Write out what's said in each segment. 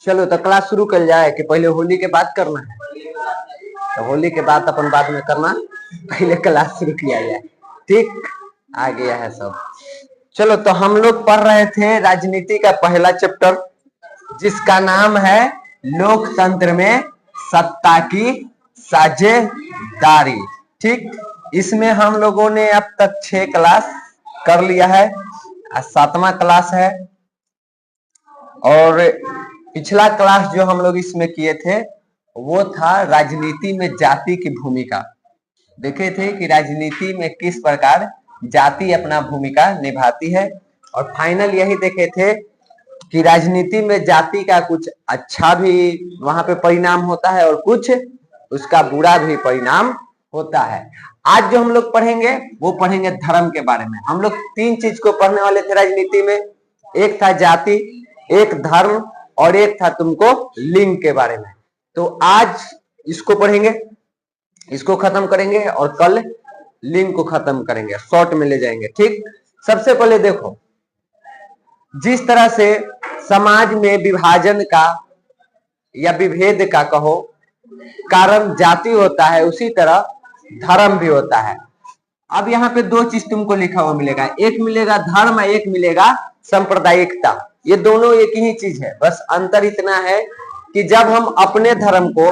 चलो तो क्लास शुरू कर जाए कि पहले होली के बाद करना है? तो होली के बाद अपन बाद में करना, पहले क्लास शुरू किया जाए। ठीक, आ गया है सब। चलो तो हम लोग पढ़ रहे थे राजनीति का पहला चैप्टर, जिसका नाम है लोकतंत्र में सत्ता की साझेदारी। ठीक, इसमें हम लोगों ने अब तक 6 क्लास कर लिया है, 7वां क्लास है। और पिछला क्लास जो हम लोग इसमें किए थे वो था राजनीति में जाति की भूमिका। देखे थे कि राजनीति में किस प्रकार जाति अपना भूमिका निभाती है, और फाइनल यही देखे थे कि राजनीति में जाति का कुछ अच्छा भी वहां पे परिणाम होता है और कुछ उसका बुरा भी परिणाम होता है। आज जो हम लोग पढ़ेंगे वो पढ़ेंगे धर्म के बारे में। हम लोग 3 चीज को पढ़ने वाले थे राजनीति में, एक था जाति, एक धर्म, और एक था तुमको लिंग के बारे में। तो आज इसको पढ़ेंगे, इसको खत्म करेंगे, और कल लिंग को खत्म करेंगे, शॉर्ट में ले जाएंगे। ठीक, सबसे पहले देखो, जिस तरह से समाज में विभाजन का या विभेद का कहो कारण जाति होता है, उसी तरह धर्म भी होता है। अब यहाँ पे 2 चीज तुमको लिखा हुआ मिलेगा, एक मिलेगा धर्म, एक मिलेगा सांप्रदायिकता। ये दोनों एक ही चीज है, बस अंतर इतना है कि जब हम अपने धर्म को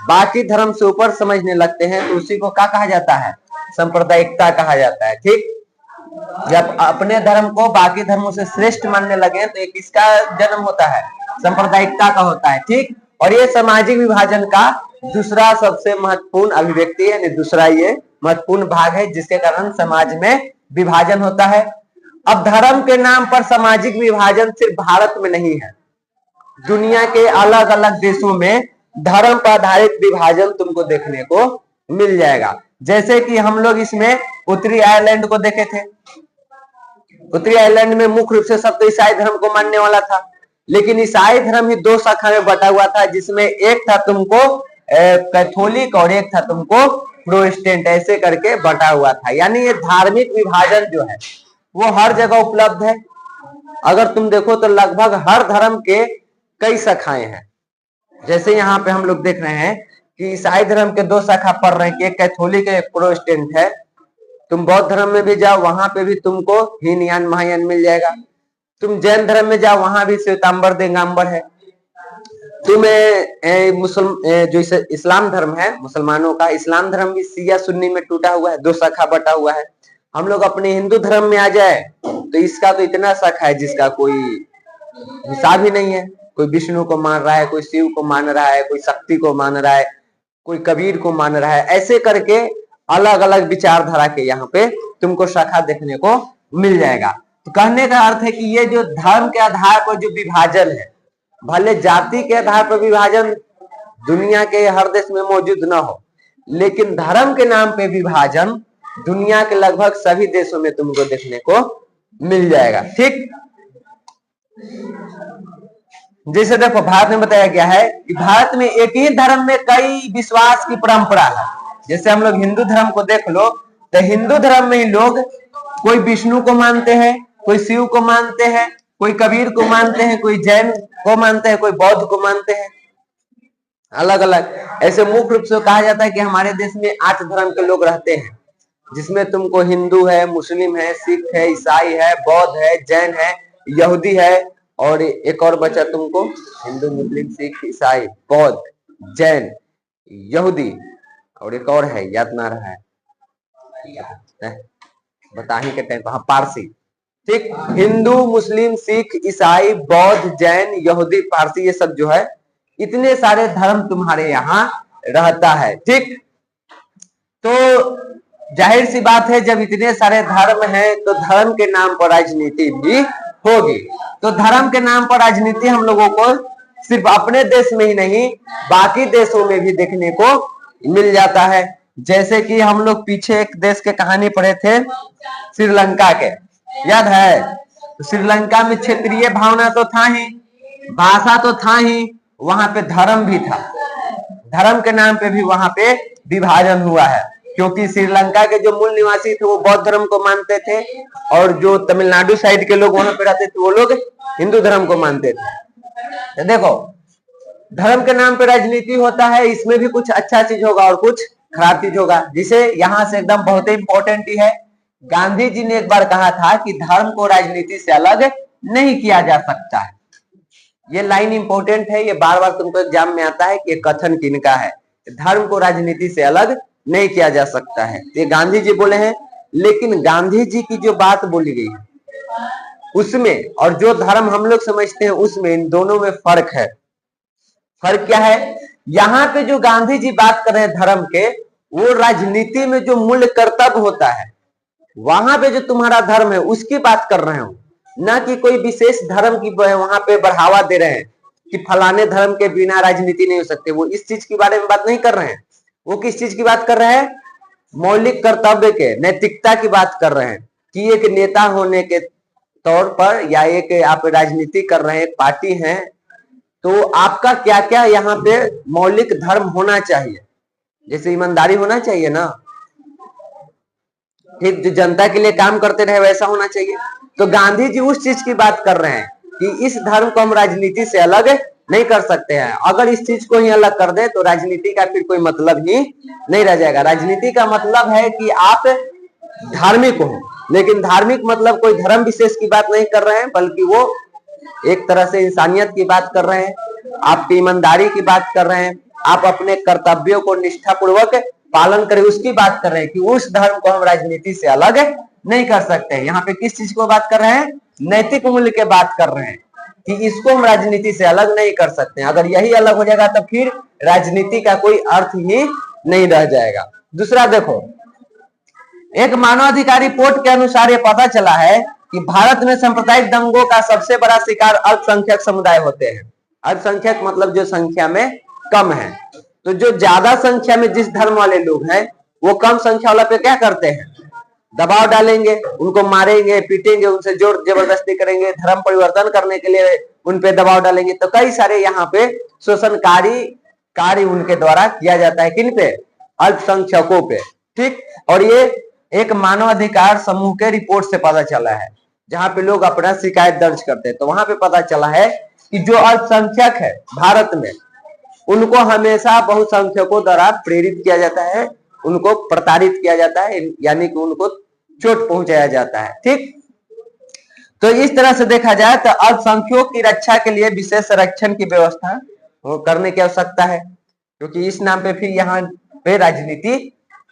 बाकी धर्म से ऊपर समझने लगते हैं तो उसी को क्या कहा जाता है? सांप्रदायिकता कहा जाता है। ठीक, जब अपने धर्म को बाकी धर्मों से श्रेष्ठ मानने लगे तो एक किसका जन्म होता है? सांप्रदायिकता का होता है। ठीक, और ये सामाजिक विभाजन का दूसरा सबसे महत्वपूर्ण अभिव्यक्ति है, दूसरा ये महत्वपूर्ण भाग है जिसके कारण समाज में विभाजन होता है। अब धर्म के नाम पर सामाजिक विभाजन सिर्फ भारत में नहीं है, दुनिया के अलग अलग देशों में धर्म पर आधारित विभाजन तुमको देखने को मिल जाएगा। जैसे कि हम लोग इसमें उत्तरी आयरलैंड को देखे थे। उत्तरी आयरलैंड में मुख्य रूप से सब तो ईसाई धर्म को मानने वाला था, लेकिन ईसाई धर्म ही 2 शाखा में बटा हुआ था, जिसमें एक था तुमको कैथोलिक और एक था तुमको प्रोटेस्टेंट, ऐसे करके बटा हुआ था। यानी ये धार्मिक विभाजन जो है वो हर जगह उपलब्ध है। अगर तुम देखो तो लगभग हर धर्म के कई शाखाएं हैं। जैसे यहाँ पे हम लोग देख रहे हैं कि ईसाई धर्म के 2 शाखा पढ़ रहे हैं कि एक कैथोलिक है, एक प्रोटेस्टेंट है। तुम बौद्ध धर्म में भी जाओ, वहां पे भी तुमको हीनयान महायान मिल जाएगा। तुम जैन धर्म में जाओ, वहां भी श्वेतांबर दिगंबर है। तुम्हें जो इस्लाम धर्म है, मुसलमानों का इस्लाम धर्म भी शिया सुन्नी में टूटा हुआ है, 2 शाखा बटा हुआ है। हम लोग अपने हिंदू धर्म में आ जाए तो इसका तो इतना शाखा है जिसका कोई हिसाब ही नहीं है। कोई विष्णु को मान रहा है, कोई शिव को मान रहा है, कोई शक्ति को मान रहा है, कोई कबीर को मान रहा है। ऐसे करके अलग अलग विचारधारा के यहाँ पे तुमको शाखा देखने को मिल जाएगा। तो कहने का अर्थ है कि ये जो धर्म के आधार पर जो विभाजन है, भले जाति के आधार पर विभाजन दुनिया के हर देश में मौजूद न हो, लेकिन धर्म के नाम पे विभाजन दुनिया के लगभग सभी देशों में तुमको देखने को मिल जाएगा। ठीक, जैसे देखो भारत में बताया गया है कि भारत में एक ही धर्म में कई विश्वास की परंपरा है। जैसे हम लोग हिंदू धर्म को देख लो तो हिंदू धर्म में ही लोग कोई विष्णु को मानते हैं, कोई शिव को मानते हैं, कोई कबीर को मानते हैं, कोई जैन को मानते हैं, कोई बौद्ध को मानते हैं, अलग अलग। ऐसे मुख्य रूप से कहा जाता है कि हमारे देश में 8 धर्म के लोग रहते हैं, जिसमें तुमको हिंदू है, मुस्लिम है, सिख है, ईसाई है, बौद्ध है, जैन है, यहूदी है, और एक और बचा तुमको हिंदू, मुस्लिम, सिख, ईसाई, बौद्ध, जैन, यहूदी, और एक और है याद ना रहा है, बता ही के टाइम, हाँ पारसी। ठीक, हिंदू, मुस्लिम, सिख, ईसाई, बौद्ध, जैन, यहूदी, पारसी, ये सब जो है इतने सारे धर्म तुम्हारे यहाँ रहता है। ठीक, तो जाहिर सी बात है जब इतने सारे धर्म हैं तो धर्म के नाम पर राजनीति भी होगी। तो धर्म के नाम पर राजनीति हम लोगों को सिर्फ अपने देश में ही नहीं बाकी देशों में भी देखने को मिल जाता है। जैसे कि हम लोग पीछे एक देश के कहानी पढ़े थे श्रीलंका के, याद है? तो श्रीलंका में क्षेत्रीय भावना तो था ही, भाषा तो था ही, वहां पे धर्म भी था। धर्म के नाम पे भी वहां पे विभाजन हुआ है। क्योंकि श्रीलंका के जो मूल निवासी थे वो बौद्ध धर्म को मानते थे, और जो तमिलनाडु साइड के लोग वहां पे रहते थे वो लोग हिंदू धर्म को मानते थे। तो देखो, धर्म के नाम पे राजनीति होता है, इसमें भी कुछ अच्छा चीज होगा और कुछ खराब चीज होगा। जिसे यहाँ से एकदम बहुत ही इंपॉर्टेंट ही है, गांधी जी ने एक बार कहा था कि धर्म को राजनीति से अलग नहीं किया जा सकता है। ये लाइन इंपॉर्टेंट है, ये बार बार तुमको एग्जाम में आता है कि ये कथन किनका है, धर्म को राजनीति से अलग नहीं किया जा सकता है। ये गांधी जी बोले हैं, लेकिन गांधी जी की जो बात बोली गई है उसमें और जो धर्म हम लोग समझते हैं उसमें, इन दोनों में फर्क है। फर्क क्या है? यहाँ पे जो गांधी जी बात कर रहे हैं धर्म के, वो राजनीति में जो मूल्य कर्तव्य होता है, वहां पे जो तुम्हारा धर्म है उसकी बात कर रहे हो, ना कि कोई विशेष धर्म की वहां पे बढ़ावा दे रहे हैं कि फलाने धर्म के बिना राजनीति नहीं हो सकते। वो इस चीज के बारे में बात नहीं कर रहे हैं। वो किस चीज की बात कर रहे हैं? मौलिक कर्तव्य के, नैतिकता की बात कर रहे हैं कि एक नेता होने के तौर पर या एक आप राजनीति कर रहे हैं, पार्टी हैं, तो आपका क्या क्या यहाँ पे मौलिक धर्म होना चाहिए। जैसे ईमानदारी होना चाहिए ना, ठीक, जो जनता के लिए काम करते रहे वैसा होना चाहिए। तो गांधी जी उस चीज की बात कर रहे हैं कि इस धर्म को हम राजनीति से अलग नहीं कर सकते हैं। अगर इस चीज को ही अलग कर दे तो राजनीति का फिर कोई मतलब ही नहीं रह जाएगा। राजनीति का मतलब है कि आप धार्मिक हो, लेकिन धार्मिक मतलब कोई धर्म विशेष की बात नहीं कर रहे हैं, बल्कि वो एक तरह से इंसानियत की बात कर रहे हैं, आपकी ईमानदारी की बात कर रहे हैं, आप अपने कर्तव्यों को निष्ठापूर्वक पालन करें उसकी बात कर रहे हैं कि उस धर्म को हम राजनीति से अलग नहीं कर सकते। यहाँ पे किस चीज को बात कर रहे हैं? नैतिक मूल्य के बात कर रहे हैं कि इसको हम राजनीति से अलग नहीं कर सकते। अगर यही अलग हो जाएगा तो फिर राजनीति का कोई अर्थ ही नहीं रह जाएगा। दूसरा देखो, एक मानवाधिकार रिपोर्ट के अनुसार ये पता चला है कि भारत में सांप्रदायिक दंगों का सबसे बड़ा शिकार अल्पसंख्यक समुदाय होते हैं। अल्पसंख्यक मतलब जो संख्या में कम है। तो जो ज्यादा संख्या में जिस धर्म वाले लोग हैं वो कम संख्या वाला पे क्या करते हैं? दबाव डालेंगे, उनको मारेंगे, पीटेंगे, उनसे जोर जबरदस्ती करेंगे, धर्म परिवर्तन करने के लिए उन पे दबाव डालेंगे। तो कई सारे यहाँ पे शोषणकारी कार्य उनके द्वारा किया जाता है। किन पे? अल्पसंख्यकों पे। ठीक, और ये एक मानवाधिकार समूह के रिपोर्ट से पता चला है, जहां पे लोग अपना शिकायत दर्ज करते हैं। तो वहां पे पता चला है कि जो अल्पसंख्यक है भारत में, उनको हमेशा बहुसंख्यकों द्वारा प्रेरित किया जाता है, उनको प्रताड़ित किया जाता है, यानी कि उनको चोट पहुंचाया जाता है। ठीक, तो इस तरह से देखा जाए तो अल्पसंख्यकों की रक्षा के लिए विशेष संरक्षण की व्यवस्था करने की आवश्यकता है, क्योंकि इस नाम पे फिर यहाँ पे राजनीति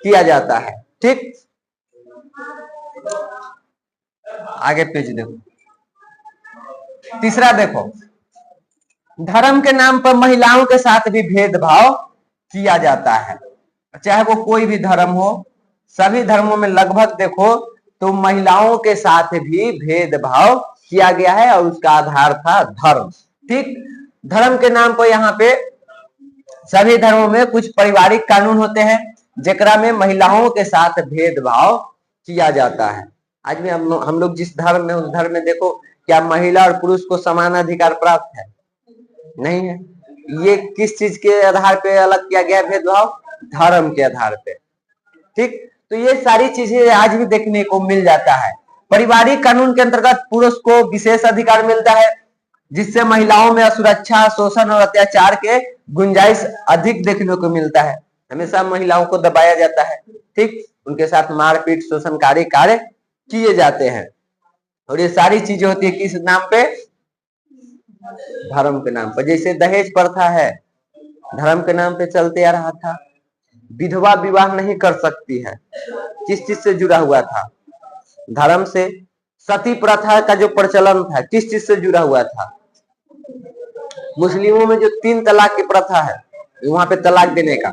किया जाता है। ठीक, आगे पेज देखो। तीसरा देखो, धर्म के नाम पर महिलाओं के साथ भी भेदभाव किया जाता है। चाहे वो कोई भी धर्म हो, सभी धर्मों में लगभग देखो तो महिलाओं के साथ भी भेदभाव किया गया है और उसका आधार था धर्म। ठीक, धर्म के नाम पर यहाँ पे सभी धर्मों में कुछ पारिवारिक कानून होते हैं जेकरा में महिलाओं के साथ भेदभाव किया जाता है। आज भी हम लोग जिस धर्म में, उस धर्म में देखो क्या महिला और पुरुष को समान अधिकार प्राप्त है? नहीं है। ये किस चीज के आधार पे अलग किया गया भेदभाव? धर्म के आधार पे। ठीक, तो ये सारी चीजें आज भी देखने को मिल जाता है। पारिवारिक कानून के अंतर्गत पुरुष को विशेष अधिकार मिलता है, जिससे महिलाओं में असुरक्षा, शोषण और अत्याचार के गुंजाइश अधिक देखने को मिलता है। हमेशा महिलाओं को दबाया जाता है। ठीक, उनके साथ मारपीट, शोषणकारी कार्य किए जाते हैं। और ये सारी चीजें होती है किस नाम पे? धर्म के नाम पर। जैसे दहेज प्रथा है, धर्म के नाम पे चलते आ रहा था। विधवा विवाह नहीं कर सकती है, किस चीज से जुड़ा हुआ था? धर्म से। सती प्रथा का जो प्रचलन था किस चीज से जुड़ा हुआ था? मुस्लिमों में जो 3 तलाक की प्रथा है, वहां पे तलाक देने का,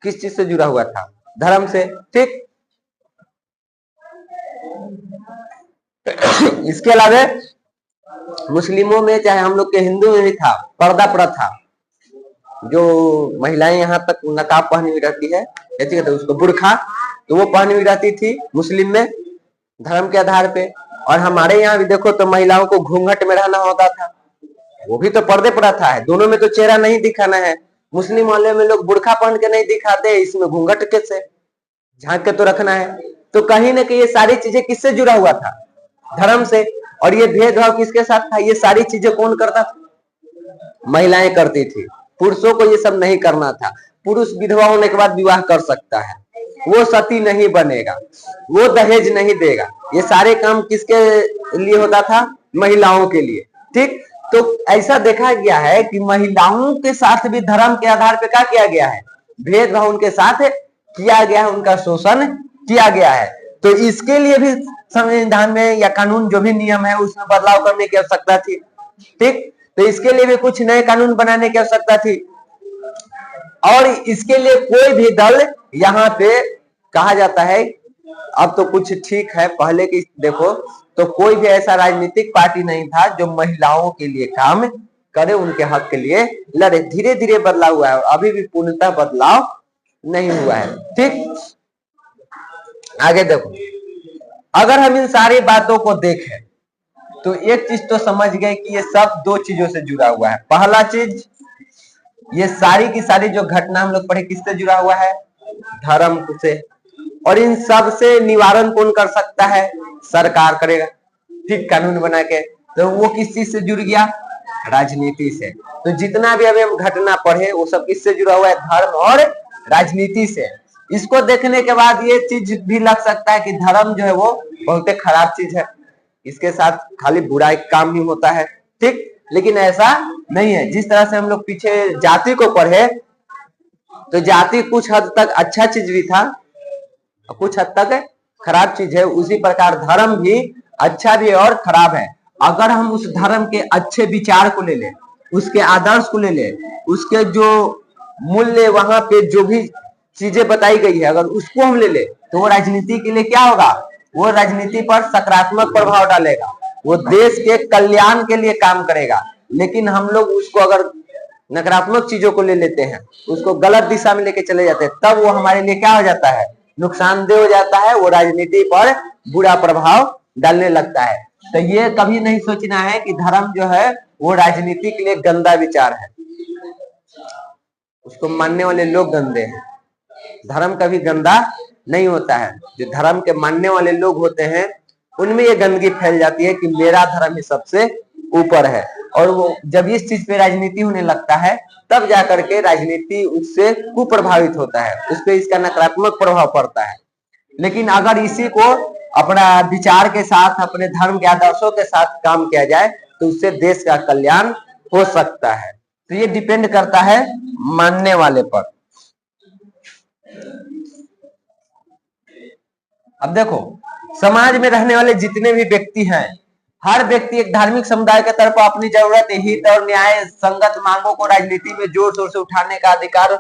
किस चीज से जुड़ा हुआ था? धर्म से। ठीक, इसके अलावा मुस्लिमों में, चाहे हम लोग के हिंदू में भी था पर्दा प्रथा, जो महिलाएं यहाँ तक नकाब पहनी हुई रहती है, ठीक है, तो उसको बुर्खा, तो वो पहनी हुई रहती थी मुस्लिम में धर्म के आधार पे। और हमारे यहाँ भी देखो तो महिलाओं को घूंघट में रहना होता था, वो भी तो पर्दे प्रथा है। दोनों में तो चेहरा नहीं दिखाना है। मुस्लिम वाले में लोग बुर्खा पहन के नहीं दिखाते, इसमें घूंघट कैसे? झांक के तो रखना है। तो कहीं ना कहीं ये सारी चीजें किससे जुड़ा हुआ था? धर्म से। और ये भेदभाव किसके साथ था? ये सारी चीजें कौन करता था? महिलाएं करती थी। पुरुषों को ये सब नहीं करना था। पुरुष विधवा होने के बाद विवाह कर सकता है, वो सती नहीं बनेगा, वो दहेज नहीं देगा। ये सारे काम किसके लिए होता था? महिलाओं के लिए। ठीक, तो ऐसा देखा गया है कि महिलाओं के साथ भी धर्म के आधार पर क्या किया गया है? भेदभाव उनके साथ किया गया है, उनका शोषण किया गया है। तो इसके लिए भी संविधान में या कानून जो भी नियम है उसमें बदलाव करने की आवश्यकता थी। ठीक, तो इसके लिए भी कुछ नए कानून बनाने की आवश्यकता थी। और इसके लिए कोई भी दल यहाँ पे कहा जाता है, अब तो कुछ ठीक है, पहले की देखो तो कोई भी ऐसा राजनीतिक पार्टी नहीं था जो महिलाओं के लिए काम करे, उनके हक के लिए लड़े। धीरे धीरे बदलाव हुआ है, अभी भी पूर्णतः बदलाव नहीं हुआ है। ठीक, आगे देखो, अगर हम इन सारी बातों को देखें तो एक चीज तो समझ गए कि ये सब दो चीजों से जुड़ा हुआ है। पहला चीज, ये सारी की सारी जो घटना हम लोग पढ़े किससे जुड़ा हुआ है? धर्म से। और इन सब से निवारण कौन कर सकता है? सरकार करेगा। ठीक, कानून बना के। तो वो किस चीज से जुड़ गया? राजनीति से। तो जितना भी अभी हम घटना पढ़े वो सब किससे जुड़ा हुआ है? धर्म और राजनीति से। इसको देखने के बाद ये चीज भी लग सकता है कि धर्म जो है वो बहुत खराब चीज है, इसके साथ खाली बुरा काम ही होता है। ठीक, लेकिन ऐसा नहीं है। जिस तरह से हम लोग पीछे जाति को पढ़े तो जाति कुछ हद तक अच्छा चीज भी था, कुछ हद तक खराब चीज है, उसी प्रकार धर्म भी अच्छा भी है और खराब है। अगर हम उस धर्म के अच्छे विचार को ले ले, उसके आदर्श को ले ले, उसके जो मूल्य वहां पे जो भी चीजें बताई गई है, अगर उसको हम ले ले तो वो राजनीति के लिए क्या होगा? वो राजनीति पर सकारात्मक प्रभाव डालेगा, वो देश के कल्याण के लिए काम करेगा। लेकिन हम लोग उसको अगर नकारात्मक चीजों को ले लेते हैं, उसको गलत दिशा में लेके चले जाते हैं, तब वो हमारे लिए क्या हो जाता है? नुकसानदेह हो जाता है, वो राजनीति पर बुरा प्रभाव डालने लगता है। तो ये कभी नहीं सोचना है कि धर्म जो है वो राजनीति के लिए गंदा विचार है, उसको मानने वाले लोग गंदे हैं। धर्म कभी गंदा नहीं होता है। जो धर्म के मानने वाले लोग होते हैं उनमें ये गंदगी फैल जाती है कि मेरा धर्म ही सबसे ऊपर है। और वो जब इस चीज पे राजनीति होने लगता है तब जाकर के राजनीति उससे कुप्रभावित होता है, उस पर इसका नकारात्मक प्रभाव पड़ता है। लेकिन अगर इसी को अपना विचार के साथ, अपने धर्म के आदर्शों के साथ काम किया जाए तो उससे देश का कल्याण हो सकता है। तो ये डिपेंड करता है मानने वाले पर। अब देखो, समाज में रहने वाले जितने भी व्यक्ति हैं, हर व्यक्ति एक धार्मिक समुदाय के तरफ अपनी जरूरत, हित और न्याय संगत मांगों को राजनीति में जोर शोर से उठाने का अधिकार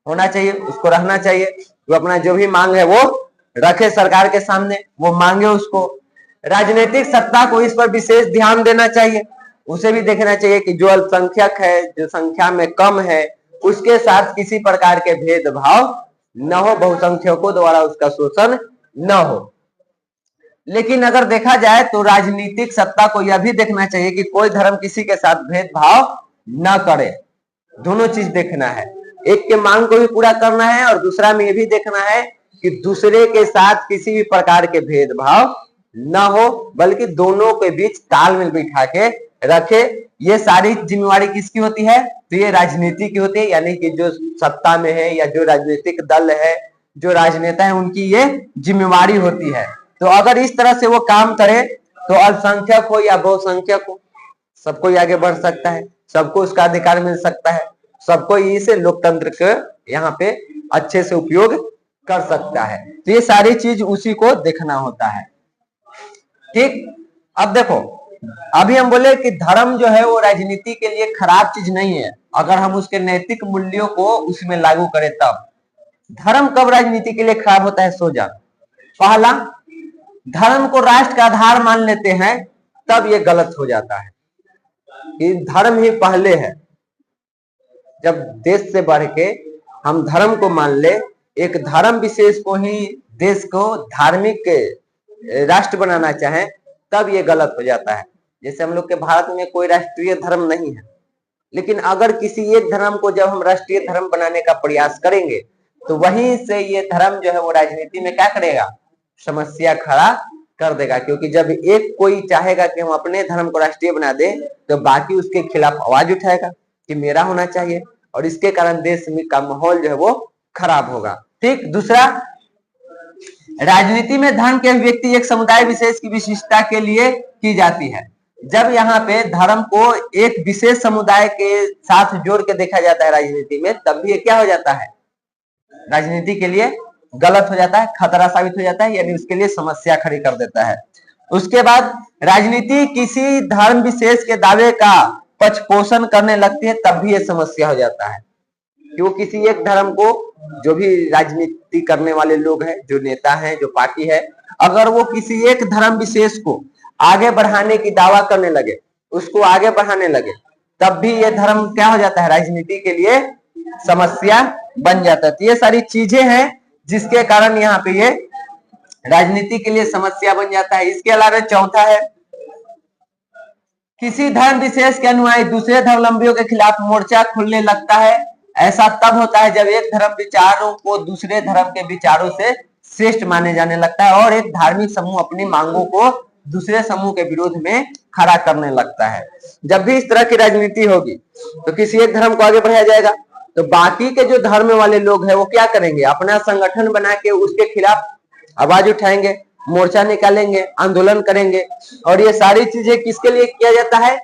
होना चाहिए, उसको रहना चाहिए। वो अपना जो भी मांग है वो रखे सरकार के सामने, वो मांगे उसको। राजनीतिक सत्ता को इस पर विशेष ध्यान देना चाहिए, उसे भी देखना चाहिए कि जो अल्पसंख्यक है, जो संख्या में कम है, उसके साथ किसी प्रकार के भेदभाव न हो, बहुसंख्यकों द्वारा उसका शोषण न हो। लेकिन अगर देखा जाए तो राजनीतिक सत्ता को यह भी देखना चाहिए कि कोई धर्म किसी के साथ भेदभाव न करे। दोनों चीज देखना है, एक के मांग को भी पूरा करना है और दूसरा में यह भी देखना है कि दूसरे के साथ किसी भी प्रकार के भेदभाव न हो, बल्कि दोनों के बीच तालमेल बिठा के रखे। ये सारी जिम्मेवारी किसकी होती है? तो ये राजनीति की होती है, यानी कि जो सत्ता में है या जो राजनीतिक दल है, जो राजनेता है, उनकी ये जिम्मेवारी होती है। तो अगर इस तरह से वो काम करे तो अल्पसंख्यक हो या बहुसंख्यक हो, सबको आगे बढ़ सकता है, सबको उसका अधिकार मिल सकता है, सबको इसे लोकतंत्र के यहाँ पे अच्छे से उपयोग कर सकता है। तो ये सारी चीज उसी को देखना होता है। ठीक, अब देखो, अभी हम बोले कि धर्म जो है वो राजनीति के लिए खराब चीज नहीं है, अगर हम उसके नैतिक मूल्यों को उसमें लागू करें तब। धर्म कब राजनीति के लिए खराब होता है? सो जा। पहला, धर्म को राष्ट्र का आधार मान लेते हैं तब ये गलत हो जाता है कि धर्म ही पहले है। जब देश से बढ़ के हम धर्म को मान ले, एक धर्म विशेष को ही देश को धार्मिक राष्ट्र बनाना चाहे, तब ये गलत हो जाता है। जैसे हम लोग के भारत में कोई राष्ट्रीय धर्म नहीं है, लेकिन अगर किसी एक धर्म को जब हम राष्ट्रीय धर्म बनाने का प्रयास करेंगे तो वहीं से ये धर्म जो है वो राजनीति में क्या करेगा, समस्या खड़ा कर देगा। क्योंकि जब एक कोई चाहेगा कि हम अपने धर्म को राष्ट्रीय बना दे, तो बाकी उसके खिलाफ आवाज उठाएगा कि मेरा होना चाहिए, और इसके कारण देश में का माहौल जो है वो खराब होगा। ठीक। दूसरा, राजनीति में धर्म की अभिव्यक्ति एक समुदाय विशेष की विशिष्टता के लिए की जाती है। जब यहाँ पे धर्म को एक विशेष समुदाय के साथ जोड़ के देखा जाता है राजनीति में, तब भी ये क्या हो जाता है, राजनीति के लिए गलत हो जाता है, खतरा साबित हो जाता है, यानी उसके लिए समस्या खड़ी कर देता है। उसके बाद राजनीति किसी धर्म विशेष के दावे का पक्षपोषण करने लगती है, तब भी ये समस्या हो जाता है। क्यों, किसी एक धर्म को, जो भी राजनीति करने वाले लोग हैं, जो नेता हैं, जो पार्टी है, अगर वो किसी एक धर्म विशेष को आगे बढ़ाने की दावा करने लगे, उसको आगे बढ़ाने लगे, तब भी ये धर्म क्या हो जाता है, राजनीति के लिए समस्या बन जाता है। तो ये सारी चीजें हैं जिसके कारण यहाँ पे ये राजनीति के लिए समस्या बन जाता है। इसके अलावा चौथा है, किसी धर्म विशेष के अनुयायी दूसरे धर्मावलंबियों के खिलाफ मोर्चा खोलने लगता है। ऐसा तब होता है जब एक धर्म विचारों को दूसरे धर्म के विचारों से श्रेष्ठ माने जाने लगता है, और एक धार्मिक समूह अपनी मांगों को दूसरे समूह के विरोध में खड़ा करने लगता है। जब भी इस तरह की राजनीति होगी, तो किसी एक धर्म को आगे बढ़ाया जाएगा, तो बाकी के जो धर्म वाले लोग हैं वो क्या करेंगे, अपना संगठन बना के उसके खिलाफ आवाज उठाएंगे, मोर्चा निकालेंगे, आंदोलन करेंगे। और ये सारी चीजें किसके लिए किया जाता है,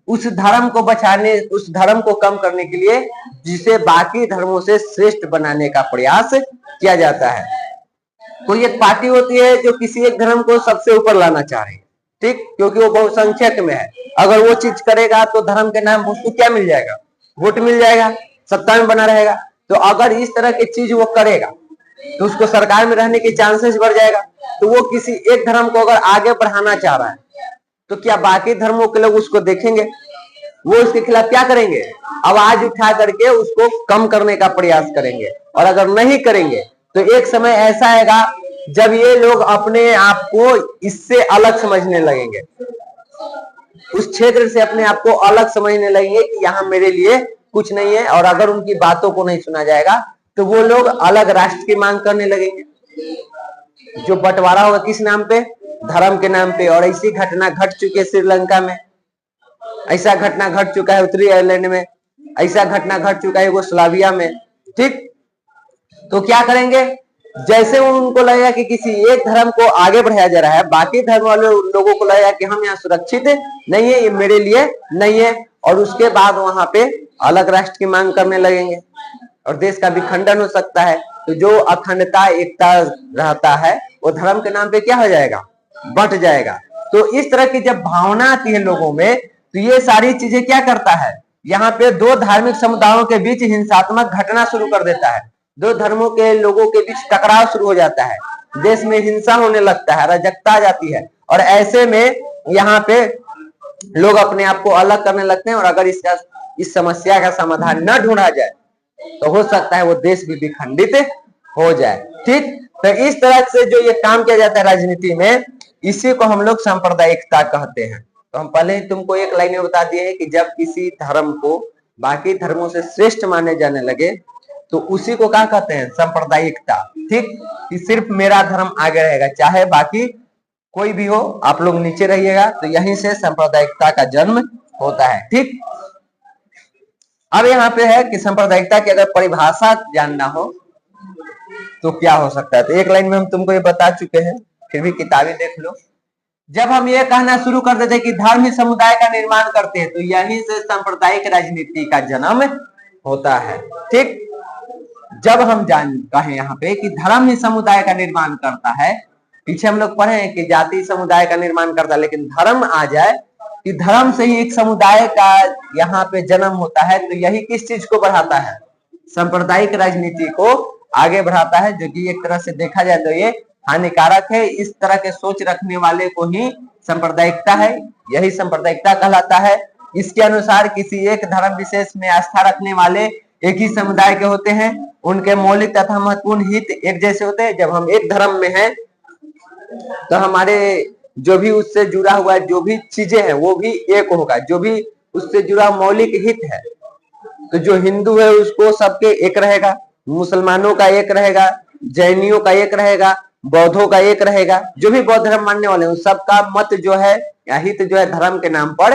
उस धर्म को बचाने, उस धर्म को कम करने के लिए, जिसे बाकी धर्मों से श्रेष्ठ बनाने का प्रयास किया जाता है। कोई एक पार्टी होती है जो किसी एक धर्म को सबसे ऊपर लाना चाह रही है, ठीक, क्योंकि वो बहुसंख्यक में है। अगर वो चीज करेगा तो धर्म के नाम उसको क्या मिल जाएगा, वोट मिल जाएगा, सत्ता में बना रहेगा। तो अगर इस तरह की चीज वो करेगा तो उसको सरकार में रहने के चांसेस बढ़ जाएगा। तो वो किसी एक धर्म को अगर आगे बढ़ाना चाह रहा है, तो क्या बाकी धर्मों के लोग उसको देखेंगे, वो उसके खिलाफ क्या करेंगे, आवाज उठा करके उसको कम करने का प्रयास करेंगे। और अगर नहीं करेंगे तो एक समय ऐसा आएगा जब ये लोग अपने आप को इससे अलग समझने लगेंगे, उस क्षेत्र से अपने आप को अलग समझने लगेंगे कि यहाँ मेरे लिए कुछ नहीं है। और अगर उनकी बातों को नहीं सुना जाएगा तो वो लोग अलग राष्ट्र की मांग करने लगेंगे, जो बंटवारा होगा किस नाम पे, धर्म के नाम पे। और ऐसी घटना घट चुकी है श्रीलंका में, ऐसा घटना घट चुका है उत्तरी आयरलैंड में, ऐसा घटना घट चुका है यूगोस्लाविया में। ठीक, तो क्या करेंगे, जैसे उनको लगेगा कि किसी एक धर्म को आगे बढ़ाया जा रहा है, बाकी धर्म वाले लोगों को लगेगा कि हम यहाँ सुरक्षित नहीं है, ये मेरे लिए नहीं है, और उसके बाद वहां पे अलग राष्ट्र की मांग करने लगेंगे और देश का विखंडन हो सकता है। तो जो अखंडता एकता रहता है वो धर्म के नाम पे क्या हो जाएगा, बट जाएगा। तो इस तरह की जब भावना आती है लोगों में, तो ये सारी चीजें क्या करता है, यहाँ पे दो धार्मिक समुदायों के बीच हिंसात्मक घटना शुरू कर देता है, दो धर्मों के लोगों के बीच टकराव शुरू हो जाता है, देश में हिंसा होने लगता है, अराजकता आ जाती है। और ऐसे में यहाँ पे लोग अपने आप को अलग करने लगते हैं। और अगर इस समस्या का समाधान न ढूंढा जाए तो हो सकता है वो देश भी विखंडित हो जाए। ठीक, तो इस तरह से जो ये काम किया जाता है राजनीति में, इसी को हम लोग सांप्रदायिकता कहते हैं। तो हम पहले ही तुमको एक लाइन में बता दिए हैं कि जब किसी धर्म को बाकी धर्मों से श्रेष्ठ माने जाने लगे तो उसी को क्या कहते हैं, सांप्रदायिकता। ठीक, कि सिर्फ मेरा धर्म आगे रहेगा, चाहे बाकी कोई भी हो, आप लोग नीचे रहिएगा। तो यहीं से सांप्रदायिकता का जन्म होता है। ठीक, अब यहाँ पे है कि सांप्रदायिकता की अगर परिभाषा जानना हो तो क्या हो सकता है। तो एक लाइन में हम तुमको ये बता चुके हैं, फिर भी किताबें देख लो। जब हम ये कहना शुरू कर देते हैं कि धर्म ही समुदाय का निर्माण करते हैं, तो यहीं से सांप्रदायिक राजनीति का जन्म होता है। ठीक, जब हम कहें यहाँ पे कि धर्म ही समुदाय का निर्माण करता है, पीछे हम लोग पढ़े हैं कि जाति समुदाय का निर्माण करता है, लेकिन धर्म आ जाए कि धर्म से ही एक समुदाय का यहाँ पे जन्म होता है, तो यही किस चीज को बढ़ाता है, सांप्रदायिक राजनीति को आगे बढ़ाता है, जो कि एक तरह से देखा जाए तो ये हानिकारक है। इस तरह के सोच रखने वाले को ही सांप्रदायिकता है, यही सांप्रदायिकता कहलाता है। इसके अनुसार किसी एक धर्म विशेष में आस्था रखने वाले एक ही समुदाय के होते हैं, उनके मौलिक तथा महत्वपूर्ण हित एक जैसे होते हैं। जब हम एक धर्म में हैं तो हमारे जो भी उससे जुड़ा हुआ जो भी चीजें हैं वो भी एक होगा, जो भी उससे जुड़ा मौलिक हित है। तो जो हिंदू है उसको सबके एक रहेगा, मुसलमानों का एक रहेगा, जैनियों का एक रहेगा, बौद्धों का एक रहेगा, जो भी बौद्ध धर्म मानने वाले हैं सबका मत जो है या हित जो है धर्म के नाम पर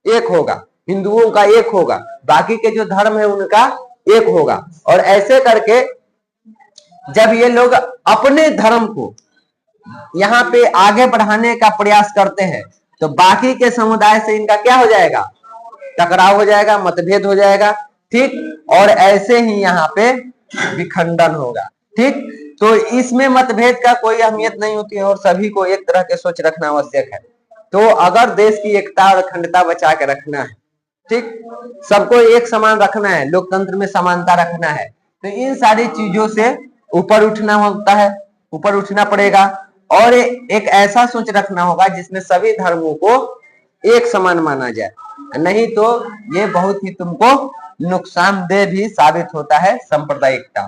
एक होगा। हिंदुओं का एक होगा, बाकी के जो धर्म है उनका एक होगा। और ऐसे करके जब ये लोग अपने धर्म को यहाँ पे आगे बढ़ाने का प्रयास करते हैं तो बाकी के समुदाय से इनका क्या हो जाएगा, टकराव हो जाएगा, मतभेद हो जाएगा। ठीक, और ऐसे ही यहाँ पे विखंडन होगा। ठीक, तो इसमें मतभेद का कोई अहमियत नहीं होती है और सभी को एक तरह के सोच रखना आवश्यक है। तो अगर देश की एकता और अखंडता बचा के रखना है, ठीक, सबको एक समान रखना है, लोकतंत्र में समानता रखना है, तो इन सारी चीजों से ऊपर उठना होता है, ऊपर उठना पड़ेगा। और एक ऐसा सोच रखना होगा जिसमें सभी धर्मों को एक समान माना जाए, नहीं तो ये बहुत ही तुमको नुकसानदेह भी साबित होता है सांप्रदायिकता।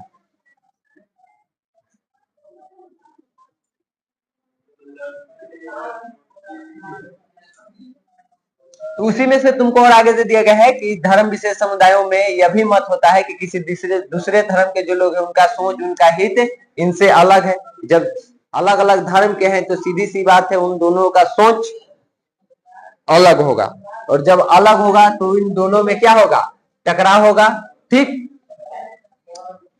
तो उसी में से तुमको और आगे से दिया गया है कि धर्म विशेष समुदायों में यह भी मत होता है कि किसी दूसरे धर्म के जो लोग हैं उनका सोच, उनका हित इनसे अलग है। जब अलग अलग धर्म के हैं तो सीधी सी बात है उन दोनों का सोच अलग होगा, और जब अलग होगा तो इन दोनों में क्या होगा, टकराव होगा। ठीक,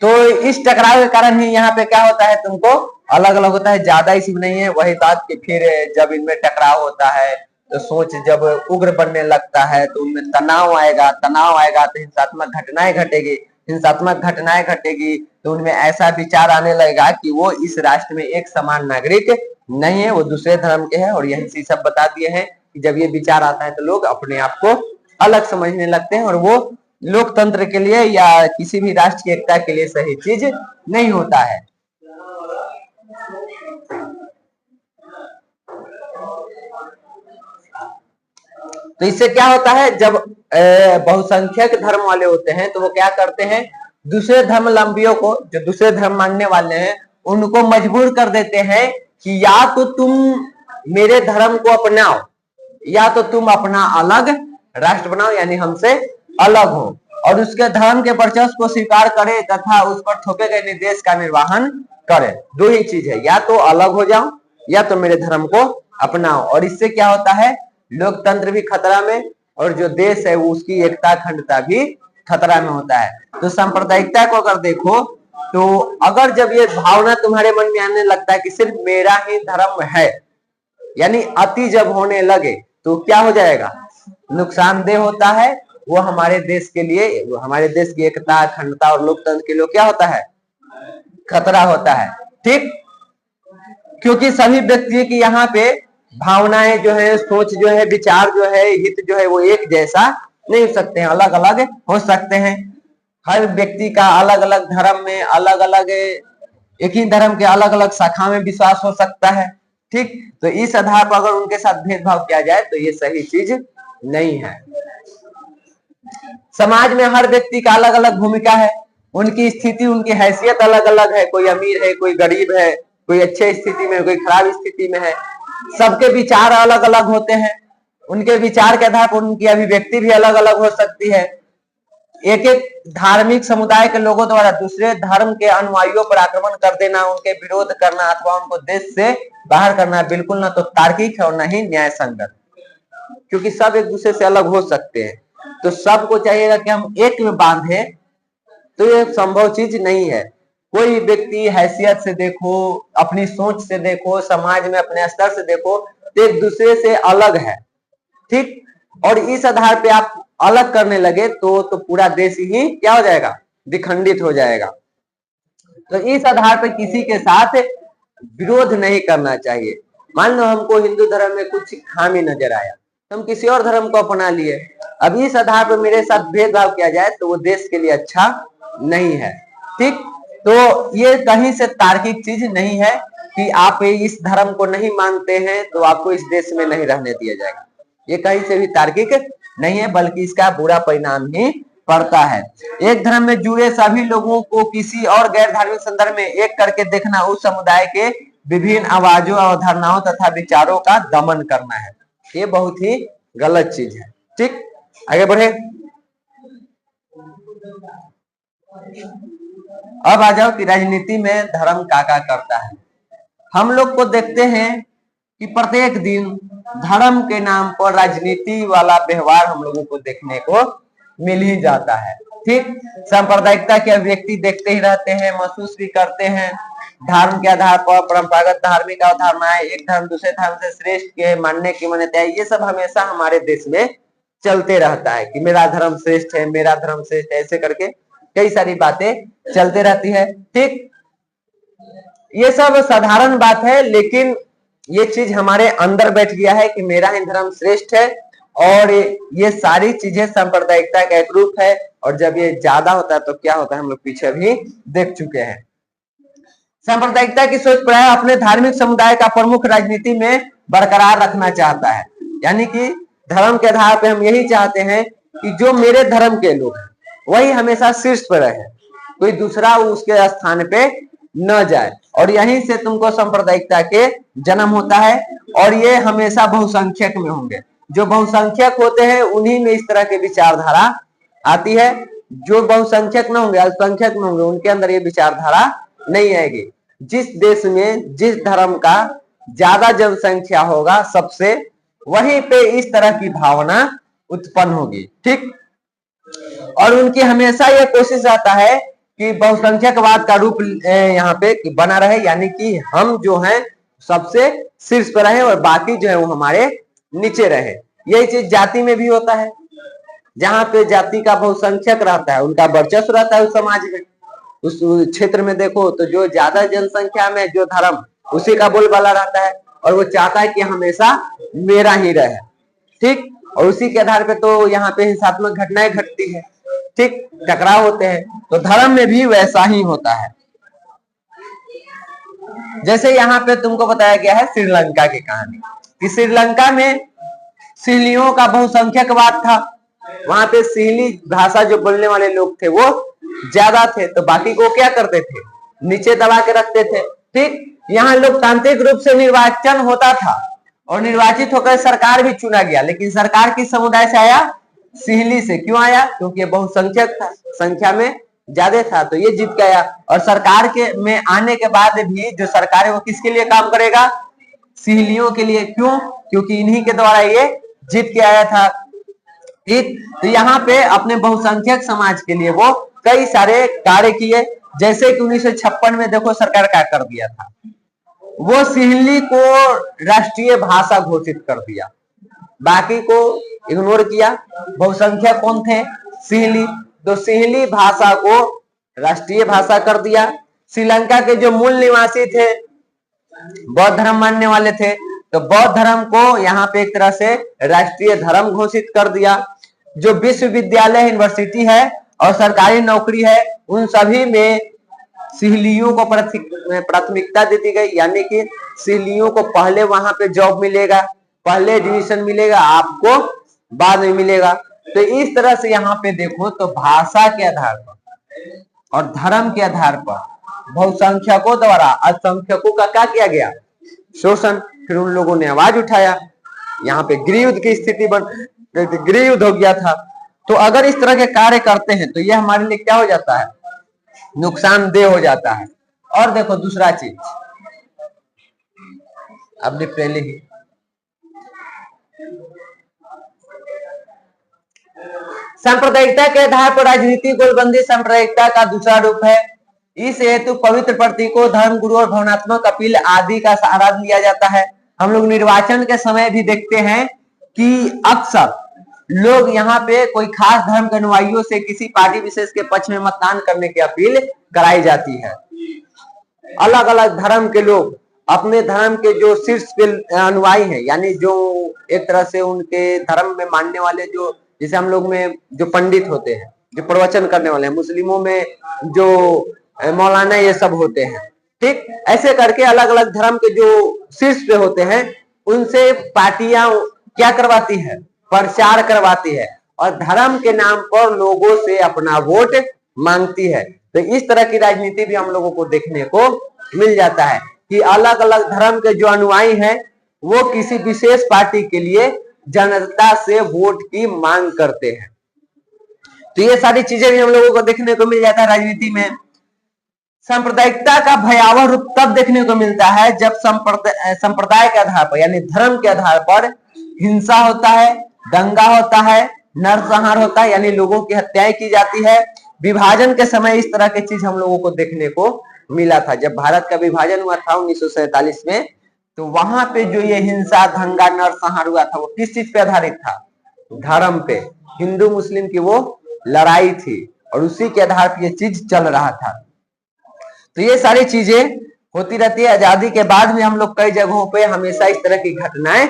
तो इस टकराव के कारण ही यहाँ पे क्या होता है, तुमको अलग अलग होता है, ज्यादा इसमें नहीं है। वही बात कि फिर जब इनमें टकराव होता है तो सोच जब उग्र बनने लगता है तो उनमें तनाव आएगा, तनाव आएगा तो हिंसात्मक घटनाएं घटेगी, हिंसात्मक घटनाएं घटेगी तो उनमें ऐसा विचार आने लगेगा कि वो इस राष्ट्र में एक समान नागरिक नहीं है, वो दूसरे धर्म के हैं। और यही सब बता दिए हैं कि जब ये विचार आता है तो लोग अपने आप को अलग समझने लगते हैं और वो लोकतंत्र के लिए या किसी भी राष्ट्र की एकता के लिए सही चीज नहीं होता है। तो इससे क्या होता है, जब बहुसंख्यक धर्म वाले होते हैं तो वो क्या करते हैं, दूसरे धर्मावलंबियों को, जो दूसरे धर्म मानने वाले हैं, उनको मजबूर कर देते हैं कि या तो तुम मेरे धर्म को अपनाओ या तो तुम अपना अलग राष्ट्र बनाओ, यानी हमसे अलग हो, और उसके धर्म के वर्चस्व को स्वीकार करे तथा उस पर थोपे गए निर्देश का निर्वहन करे। दो ही चीज है, या तो अलग हो जाओ या तो मेरे धर्म को अपनाओ। और इससे क्या होता है, लोकतंत्र भी खतरा में और जो देश है वो उसकी एकता अखंडता भी खतरा में होता है। तो सांप्रदायिकता को अगर देखो तो अगर जब ये भावना तुम्हारे मन में आने लगता है कि सिर्फ मेरा ही धर्म है, यानी अति जब होने लगे तो क्या हो जाएगा, नुकसानदेह होता है। वो हमारे देश के लिए, हमारे देश की एकता अखंडता और लोकतंत्र के लिए क्या होता है, खतरा होता है। ठीक, क्योंकि सभी व्यक्ति की यहाँ पे भावनाएं जो है, सोच जो है, विचार जो है, हित जो है वो एक जैसा नहीं हो सकते हैं, अलग अलग हो सकते हैं। हर व्यक्ति का अलग अलग धर्म में अलग अलग, एक ही धर्म के अलग अलग शाखा में विश्वास हो सकता है। ठीक, तो इस आधार पर अगर उनके साथ भेदभाव किया जाए तो ये सही चीज नहीं है। समाज में हर व्यक्ति का अलग अलग भूमिका है, उनकी स्थिति, उनकी हैसियत अलग अलग है, कोई अमीर है, कोई गरीब है, कोई अच्छे स्थिति में, कोई खराब स्थिति में है। सबके विचार अलग अलग होते हैं, उनके विचार के आधार पर उनकी अभिव्यक्ति भी अलग अलग हो सकती है। एक एक धार्मिक समुदाय के लोगों द्वारा दूसरे धर्म के अनुयायियों पर आक्रमण कर देना, उनके विरोध करना अथवा उनको देश से बाहर करना बिल्कुल ना तो तार्किक है और न ही न्याय संगत, क्योंकि सब एक दूसरे से अलग हो सकते हैं। तो सबको चाहिएगा कि हम एक में बांधे, तो ये संभव चीज नहीं है। कोई व्यक्ति हैसियत से देखो, अपनी सोच से देखो, समाज में अपने स्तर से देखो तो एक दूसरे से अलग है। ठीक, और इस आधार पे आप अलग करने लगे तो पूरा देश ही क्या हो जाएगा, विखंडित हो जाएगा। तो इस आधार पर किसी के साथ विरोध नहीं करना चाहिए। मान लो हमको हिंदू धर्म में कुछ खामी नजर आया तो हम किसी और धर्म को अपना लिए, अब इस आधार पर मेरे साथ भेदभाव किया जाए तो वो देश के लिए अच्छा नहीं है। ठीक, तो ये कहीं से तार्किक चीज नहीं है कि आप इस धर्म को नहीं मानते हैं तो आपको इस देश में नहीं रहने दिया जाएगा, ये कहीं से भी तार्किक नहीं है, बल्कि इसका बुरा परिणाम ही पड़ता है। एक धर्म में जुड़े सभी लोगों को किसी और गैर धार्मिक संदर्भ में एक करके देखना उस समुदाय के विभिन्न आवाजों, अवधारणाओं तथा विचारों का दमन करना है, ये बहुत ही गलत चीज है। ठीक, आगे बढ़े। अब आ जाओ कि राजनीति में धर्म क्या करता है। हम लोग को देखते हैं कि प्रत्येक दिन धर्म के नाम पर राजनीति वाला व्यवहार हम लोगों को देखने को मिल ही जाता है। ठीक, सांप्रदायिकता के अभिव्यक्ति देखते ही रहते हैं, महसूस भी करते हैं। धर्म के आधार पर परंपरागत धार्मिक अवधारणाएं, एक धर्म दूसरे धर्म से श्रेष्ठ के मानने की मान्यता है, ये सब हमेशा हमारे देश में चलते रहता है कि मेरा धर्म श्रेष्ठ है, मेरा धर्म श्रेष्ठ है, ऐसे करके कई सारी बातें चलते रहती है। ठीक, ये सब साधारण बात है, लेकिन ये चीज हमारे अंदर बैठ गया है कि मेरा ही धर्म श्रेष्ठ है, और ये सारी चीजें सांप्रदायिकता का एक रूप है। और जब ये ज्यादा होता है तो क्या होता है, हम लोग पीछे भी देख चुके हैं। सांप्रदायिकता की सोच प्राय अपने धार्मिक समुदाय का प्रमुख राजनीति में बरकरार रखना चाहता है, यानी कि धर्म के आधार पर हम यही चाहते हैं कि जो मेरे धर्म के लोग हैं वही हमेशा शीर्ष पर रहे, कोई दूसरा उसके स्थान पे न जाए। और यहीं से तुमको सांप्रदायिकता के जन्म होता है, और ये हमेशा बहुसंख्यक में होंगे। जो बहुसंख्यक होते हैं उन्हीं में इस तरह की विचारधारा आती है। जो बहुसंख्यक न होंगे, अल्पसंख्यक में होंगे, उनके अंदर ये विचारधारा नहीं आएगी। जिस देश में जिस धर्म का ज्यादा जनसंख्या होगा सबसे, वहीं पे इस तरह की भावना उत्पन्न होगी। ठीक, और उनकी हमेशा यह कोशिश रहता है कि बहुसंख्यकवाद का रूप यहाँ पे बना रहे, यानी कि हम जो हैं सबसे शीर्ष पर रहे और बाकी जो है वो हमारे नीचे रहे। यही चीज जाति में भी होता है, जहाँ पे जाति का बहुसंख्यक रहता है उनका वर्चस्व रहता है उस समाज में, उस क्षेत्र में। देखो तो जो ज्यादा जनसंख्या में जो धर्म, उसी का बोलबाला रहता है, और वो चाहता है कि हमेशा मेरा ही रहे। ठीक, और उसी के आधार पे तो यहाँ पे हिंसात्मक घटनाएं घटती है। ठीक, टकराव होते हैं। तो धर्म में भी वैसा ही होता है। जैसे यहाँ पे तुमको बताया गया है श्रीलंका की कहानी, कि श्रीलंका में सिहलियों का बहुसंख्यकवाद था। वहां पे सिहली भाषा जो बोलने वाले लोग थे वो ज्यादा थे, तो बाकी को क्या करते थे, नीचे दबा के रखते थे। ठीक, यहाँ लोकतांत्रिक रूप से निर्वाचन होता था और निर्वाचित होकर सरकार भी चुना गया, लेकिन सरकार किस समुदाय से आया, सिहली से। क्यों आया, क्योंकि बहुसंख्यक था, संख्या में ज्यादा था, तो ये जीत के आया। और सरकार के में आने के बाद भी जो सरकार है वो किसके लिए काम करेगा, सिहलियों के लिए। क्यों, क्योंकि इन्हीं के द्वारा ये जीत के आया था। ठीक, तो यहाँ पे अपने बहुसंख्यक समाज के लिए वो कई सारे कार्य किए। जैसे कि 1956 में देखो सरकार क्या कर दिया था, वो सिहली को राष्ट्रीय भाषा घोषित कर दिया, बाकी को इग्नोर किया। बहुसंख्यक कौन थे, सिहली, तो सिहली भाषा को राष्ट्रीय भाषा कर दिया। श्रीलंका के जो मूल निवासी थे, बौद्ध धर्म मानने वाले थे, तो बौद्ध धर्म को यहाँ पे एक तरह से राष्ट्रीय धर्म घोषित कर दिया। जो विश्वविद्यालय, यूनिवर्सिटी है और सरकारी नौकरी है, उन सभी में सिहलियों को प्राथमिकता दे दी गई, यानी कि सिहलियों को पहले वहां पे जॉब मिलेगा, पहले एडमिशन मिलेगा, आपको बाद में मिलेगा। तो इस तरह से यहाँ पे देखो तो भाषा के आधार पर और धर्म के आधार पर बहुसंख्यकों द्वारा अल्पसंख्यकों का क्या किया गया, शोषण। फिर उन लोगों ने आवाज उठाया, यहाँ पे गृहयुद्ध की स्थिति गृहयुद्ध हो गया था। तो अगर इस तरह के कार्य करते हैं तो ये हमारे लिए क्या हो जाता है, नुकसानदेह हो जाता है। और देखो दूसरा चीज, अपने पहले ही सांप्रदायिकता के आधार पर राजनीति गोलबंदी सांप्रदायिकता का दूसरा रूप है। इस हेतु पवित्र प्रतीकों, धर्म गुरु और भावनात्मक अपील आदि का सहारा लिया जाता है। हम लोग निर्वाचन के समय भी देखते हैं कि अक्सर लोग यहाँ पे कोई खास धर्म के अनुयायियों से किसी पार्टी विशेष के पक्ष में मतदान करने की अपील कराई जाती है। अलग अलग धर्म के लोग अपने धर्म के जो शीर्ष के अनुयायी हैं, यानी जो एक तरह से उनके धर्म में मानने वाले, जो जैसे हम लोग में जो पंडित होते हैं, जो प्रवचन करने वाले हैं, मुस्लिमों में जो मौलाना ये सब होते हैं। ठीक, ऐसे करके अलग अलग धर्म के जो शीर्ष पे होते हैं उनसे पार्टियां क्या करवाती है, प्रचार करवाती है और धर्म के नाम पर लोगों से अपना वोट मांगती है। तो इस तरह की राजनीति भी हम लोगों को देखने को मिल जाता है कि अलग अलग धर्म के जो अनुयायी हैं वो किसी विशेष पार्टी के लिए जनता से वोट की मांग करते हैं। तो ये सारी चीजें भी हम लोगों को देखने को मिल जाता है राजनीति में। सांप्रदायिकता का भयावह रूप तब देखने को मिलता है जब संप्रदाय के आधार पर यानी धर्म के आधार पर हिंसा होता है, दंगा होता है, नरसंहार होता है यानी लोगों की हत्याएं की जाती है। विभाजन के समय इस तरह की चीज हम लोगों को देखने को मिला था। जब भारत का विभाजन हुआ था 1947 में, तो वहां पे जो ये हिंसा, दंगा, नरसंहार हुआ था वो किस चीज पे आधारित था? धर्म पे। हिंदू मुस्लिम की वो लड़ाई थी और उसी के आधार पर ये चीज चल रहा था। तो ये सारी चीजें होती रहती है। आजादी के बाद भी हम लोग कई जगहों पे हमेशा इस तरह की घटनाएं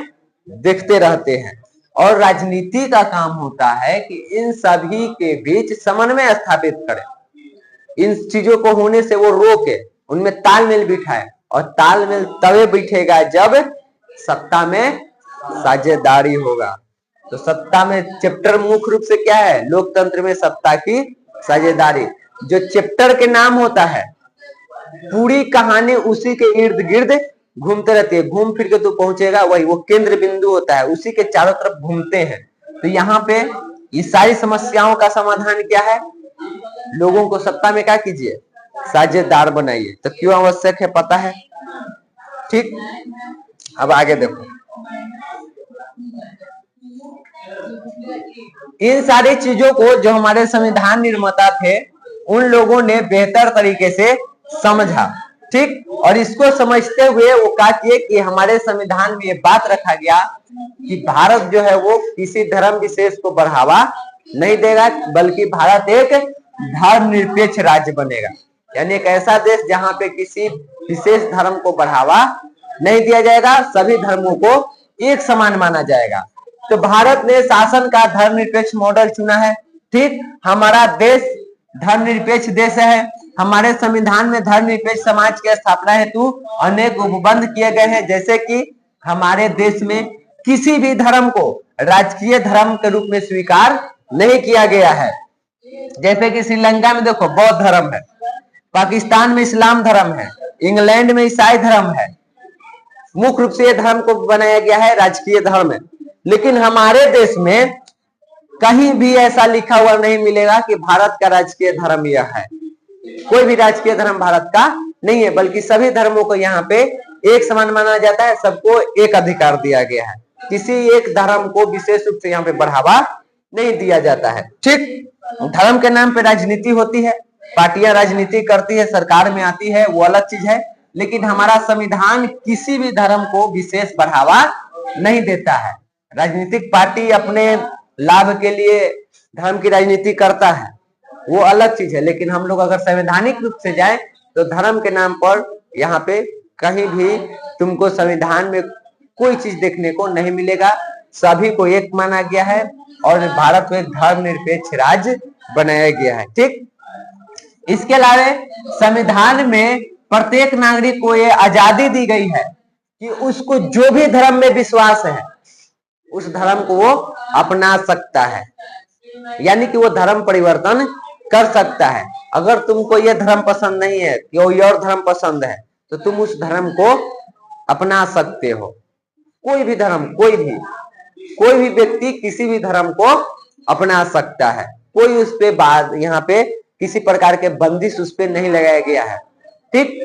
देखते रहते हैं और राजनीति का काम होता है कि इन सभी के बीच समन्वय स्थापित करे, इन चीजों को होने से वो रोके, उनमें तालमेल बिठाए। और तालमेल तभी बिठेगा जब सत्ता में साझेदारी होगा। तो सत्ता में चैप्टर मुख्य रूप से क्या है? लोकतंत्र में सत्ता की साझेदारी। जो चैप्टर के नाम होता है, पूरी कहानी उसी के इर्द गिर्द घूमते रहती है। घूम फिर के तू पहुंचेगा वही, वो केंद्र बिंदु होता है, उसी के चारों तरफ घूमते हैं। तो यहाँ पे ये सारी समस्याओं का समाधान क्या है? लोगों को सत्ता में क्या कीजिए? साझेदार बनाइए। तो क्यों आवश्यक है पता है? ठीक, अब आगे देखो। इन सारी चीजों को जो हमारे संविधान निर्माता थे उन लोगों ने बेहतर तरीके से समझा, ठीक। और इसको समझते हुए वो क्या किए कि हमारे संविधान में ये बात रखा गया कि भारत जो है वो किसी धर्म विशेष को बढ़ावा नहीं देगा, बल्कि भारत एक धर्मनिरपेक्ष राज्य बनेगा। यानी एक ऐसा देश जहां पे किसी विशेष धर्म को बढ़ावा नहीं दिया जाएगा, सभी धर्मों को एक समान माना जाएगा। तो भारत ने शासन का धर्मनिरपेक्ष मॉडल चुना है, ठीक। हमारा देश धर्मनिरपेक्ष देश है। हमारे संविधान में धर्मनिरपेक्ष समाज की स्थापना हेतु अनेक उपबंध किए गए हैं, जैसे कि हमारे देश में किसी भी धर्म को राजकीय धर्म के रूप में स्वीकार नहीं किया गया है। जैसे कि श्रीलंका में देखो बौद्ध धर्म है, पाकिस्तान में इस्लाम धर्म है, इंग्लैंड में ईसाई धर्म है। मुख्य रूप से धर्म को बनाया गया है राजकीय धर्म है। लेकिन हमारे देश में कहीं भी ऐसा लिखा हुआ नहीं मिलेगा कि भारत का राजकीय धर्म यह है। कोई भी राजकीय धर्म भारत का नहीं है, बल्कि सभी धर्मों को यहाँ पे एक समान माना जाता है, सबको एक अधिकार दिया गया है। किसी एक धर्म को विशेष रूप से यहाँ पे बढ़ावा नहीं दिया जाता है, ठीक। धर्म के नाम पे राजनीति होती है, पार्टियां राजनीति करती है, सरकार में आती है, वो अलग चीज है। लेकिन हमारा संविधान किसी भी धर्म को विशेष बढ़ावा नहीं देता है। राजनीतिक पार्टी अपने लाभ के लिए धर्म की राजनीति करता है, वो अलग चीज है। लेकिन हम लोग अगर संवैधानिक रूप से जाएं तो धर्म के नाम पर यहाँ पे कहीं भी तुमको संविधान में कोई चीज देखने को नहीं मिलेगा। सभी को एक माना गया है और भारत को एक धर्मनिरपेक्ष राज्य बनाया गया है, ठीक। इसके अलावा संविधान में प्रत्येक नागरिक को ये आजादी दी गई है कि उसको जो भी धर्म में विश्वास है उस धर्म को वो अपना सकता है, यानी कि वो धर्म परिवर्तन कर सकता है। अगर तुमको ये धर्म पसंद नहीं है, कोई और धर्म पसंद है, तो तुम उस धर्म को अपना सकते हो। कोई भी धर्म, कोई भी व्यक्ति किसी भी धर्म को अपना सकता है। कोई उस पे बात यहाँ पे किसी प्रकार के बंदिश उस पे नहीं लगाया गया है, ठीक।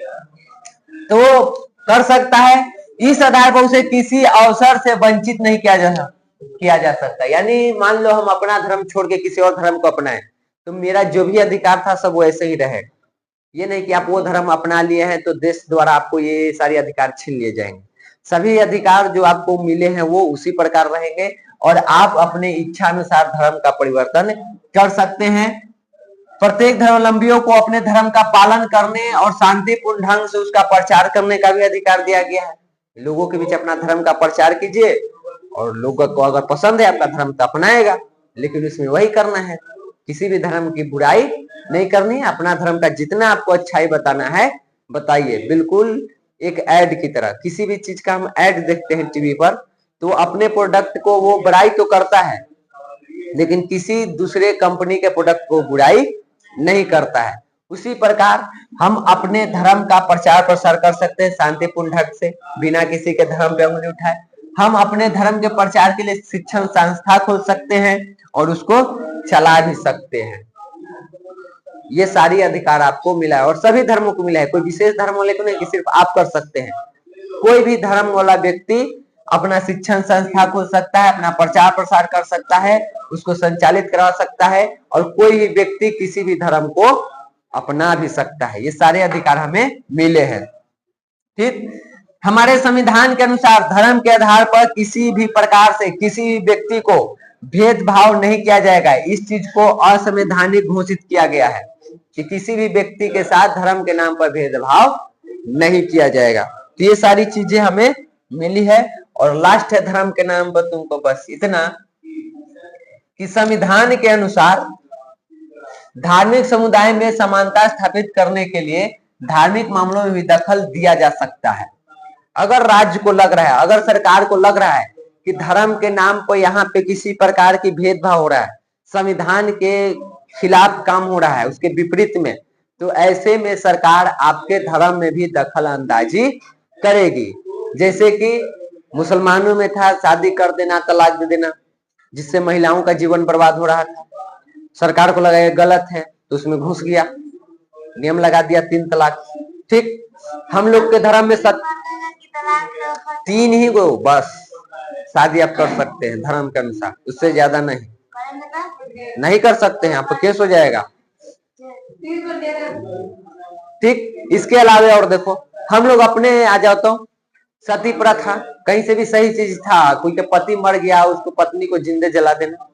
तो वो कर सकता है। इस आधार पर उसे किसी अवसर से वंचित नहीं किया जा सकता। यानी मान लो हम अपना धर्म छोड़ के किसी और धर्म को अपनाएं, तो मेरा जो भी अधिकार था सब वैसे ही रहे। ये नहीं कि आप वो धर्म अपना लिए हैं तो देश द्वारा आपको ये सारे अधिकार छीन लिए जाएंगे। सभी अधिकार जो आपको मिले हैं वो उसी प्रकार रहेंगे और आप अपने इच्छा अनुसार धर्म का परिवर्तन कर सकते हैं। प्रत्येक धर्मावलंबियों को अपने धर्म का पालन करने और शांतिपूर्ण ढंग से उसका प्रचार करने का भी अधिकार दिया गया है। लोगों के बीच अपना धर्म का प्रचार कीजिए और लोगों को अगर पसंद है आपका धर्म तो अपनाएगा, लेकिन उसमें वही करना है, किसी भी धर्म की बुराई नहीं करनी है। अपना धर्म का जितना आपको अच्छाई बताना है बताइए, बिल्कुल एक ऐड की तरह। किसी भी चीज का हम ऐड देखते हैं टीवी पर, तो अपने प्रोडक्ट को वो बुराई तो करता है, लेकिन किसी दूसरे कंपनी के प्रोडक्ट को बुराई नहीं करता है। उसी प्रकार हम अपने धर्म का प्रचार प्रसार कर सकते हैं शांतिपूर्ण ढंग से, बिना किसी के धर्म पे उंगली उठाए। हम अपने धर्म के प्रचार के लिए शिक्षण संस्था खोल सकते हैं और उसको चला भी सकते हैं। ये सारी अधिकार आपको मिला है और सभी धर्मों को मिला है, कोई विशेष धर्म वाले को नहीं कि सिर्फ आप कर सकते हैं। कोई भी धर्म वाला व्यक्ति अपना शिक्षण संस्था खोल सकता है, अपना प्रचार प्रसार कर सकता है, उसको संचालित करा सकता है और कोई भी व्यक्ति किसी भी धर्म को अपना भी सकता है। ये सारे अधिकार हमें मिले हैं। ठीक, हमारे संविधान के अनुसार धर्म के आधार पर किसी भी प्रकार से किसी भी व्यक्ति को भेदभाव नहीं किया जाएगा। इस चीज को असंवैधानिक घोषित किया गया है कि किसी भी व्यक्ति के साथ धर्म के नाम पर भेदभाव नहीं किया जाएगा। तो ये सारी चीजें हमें मिली है। और लास्ट है धर्म के नाम पर तुमको बस इतना कि संविधान के अनुसार धार्मिक समुदाय में समानता स्थापित करने के लिए धार्मिक मामलों में भी दखल दिया जा सकता है। अगर राज्य को लग रहा है, अगर सरकार को लग रहा है कि धर्म के नाम पर यहाँ पे किसी प्रकार की भेदभाव हो रहा है, संविधान के खिलाफ काम हो रहा है, उसके विपरीत में, तो ऐसे में सरकार आपके धर्म में भी दखल अंदाजी करेगी। जैसे कि मुसलमानों में था शादी कर देना, तलाक दे देना, जिससे महिलाओं का जीवन बर्बाद हो रहा था। सरकार को लगा गलत है तो उसमें घुस गया, नियम लगा दिया 3 तलाक। ठीक, हम लोग के धर्म में 3 ही गो बस शादी आप कर सकते हैं धर्म के अनुसार, उससे ज्यादा नहीं कर सकते हैं, आपको केस हो जाएगा। ठीक, इसके अलावा और देखो, हम लोग अपने आ जाता हूँ, सती प्रथा कहीं से भी सही चीज था। कोई के पति मर गया, उसको पत्नी को जिंदे जला देना,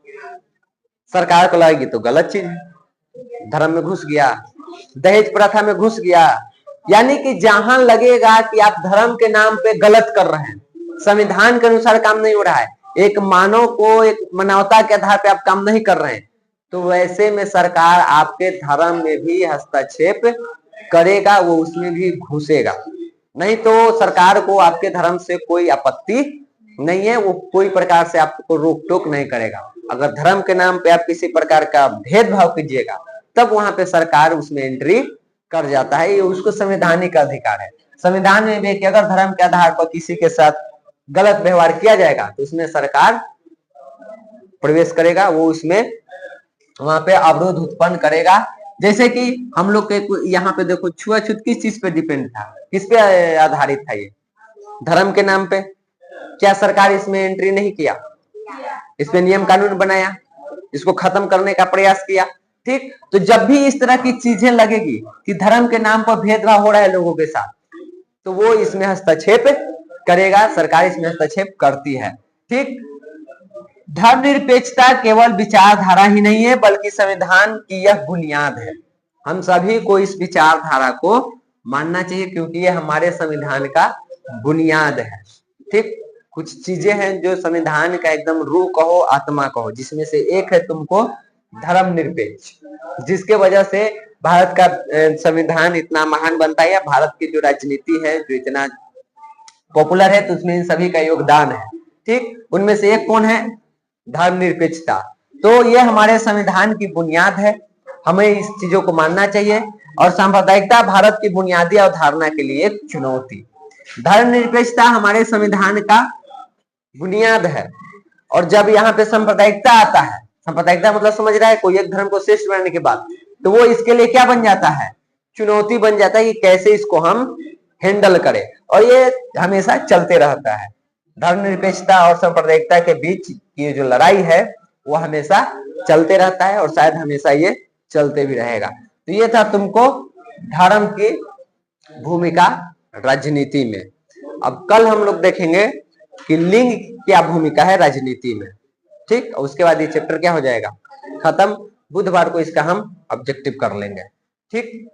सरकार को लगेगी तो गलत चीज है, धर्म में घुस गया। दहेज प्रथा में घुस गया, यानी कि जहां लगेगा कि आप धर्म के नाम पे गलत कर रहे हैं, संविधान के अनुसार काम नहीं हो रहा है, एक मानव को एक मानवता के आधार पे आप काम नहीं कर रहे हैं, तो वैसे में सरकार आपके धर्म में भी हस्तक्षेप करेगा, वो उसमें भी घुसेगा। नहीं तो सरकार को आपके धर्म से कोई आपत्ति नहीं है, वो कोई प्रकार से आपको रोक टोक नहीं करेगा। अगर धर्म के नाम पे आप किसी प्रकार का भेदभाव कीजिएगा तब वहां पे सरकार उसमें एंट्री कर जाता है। ये उसको संवैधानिक अधिकार है। संविधान में भी कि अगर धर्म के आधार पर किसी के साथ गलत व्यवहार किया जाएगा तो उसमें सरकार प्रवेश करेगा, वो उसमें वहां पे अवरोध उत्पन्न करेगा। जैसे कि हम लोग के यहाँ पे देखो, छुआछूत किस चीज पे डिपेंड था, किस पे आधारित था? ये धर्म के नाम पे। क्या सरकार इसमें एंट्री नहीं किया? इस पे नियम कानून बनाया, इसको खत्म करने का प्रयास किया। ठीक, तो जब भी इस तरह की चीजें लगेगी कि धर्म के नाम पर भेदभाव हो रहा है लोगों के साथ, तो वो इसमें हस्तक्षेप करेगा, सरकार इसमें हस्तक्षेप करती है। ठीक, धर्मनिरपेक्षता केवल विचारधारा ही नहीं है बल्कि संविधान की यह बुनियाद है। हम सभी को इस विचारधारा को मानना चाहिए क्योंकि ये हमारे संविधान का बुनियाद है। ठीक, कुछ चीजें हैं जो संविधान का एकदम रूह कहो, आत्मा कहो, जिसमें से एक है तुमको धर्मनिरपेक्ष, जिसके वजह से भारत का संविधान इतना महान बनता है, या भारत की जो राजनीति है जो इतना पॉपुलर है, तो उसमें इन सभी का योगदान है। ठीक, उनमें से एक कौन है? धर्मनिरपेक्षता। तो ये हमारे संविधान की बुनियाद है, हमें इस चीजों को मानना चाहिए। और सांप्रदायिकता भारत की बुनियादी अवधारणा के लिए एक चुनौती। धर्मनिरपेक्षता हमारे संविधान का बुनियाद है, और जब यहाँ पे सांप्रदायिकता आता है, सांप्रदायिकता मतलब समझ रहा है, कोई एक धर्म को श्रेष्ठ बनाने के बाद, तो वो इसके लिए क्या बन जाता है? चुनौती बन जाता है कि कैसे इसको हम हैंडल करें, और ये हमेशा चलते रहता है। धर्मनिरपेक्षता और सांप्रदायिकता के बीच की जो लड़ाई है वो हमेशा चलते रहता है, और शायद हमेशा ये चलते भी रहेगा। तो ये था तुमको धर्म की भूमिका राजनीति में। अब कल हम लोग देखेंगे कि लिंग क्या भूमिका है राजनीति में। ठीक, उसके बाद ये चैप्टर क्या हो जाएगा? खत्म। बुधवार को इसका हम ऑब्जेक्टिव कर लेंगे। ठीक।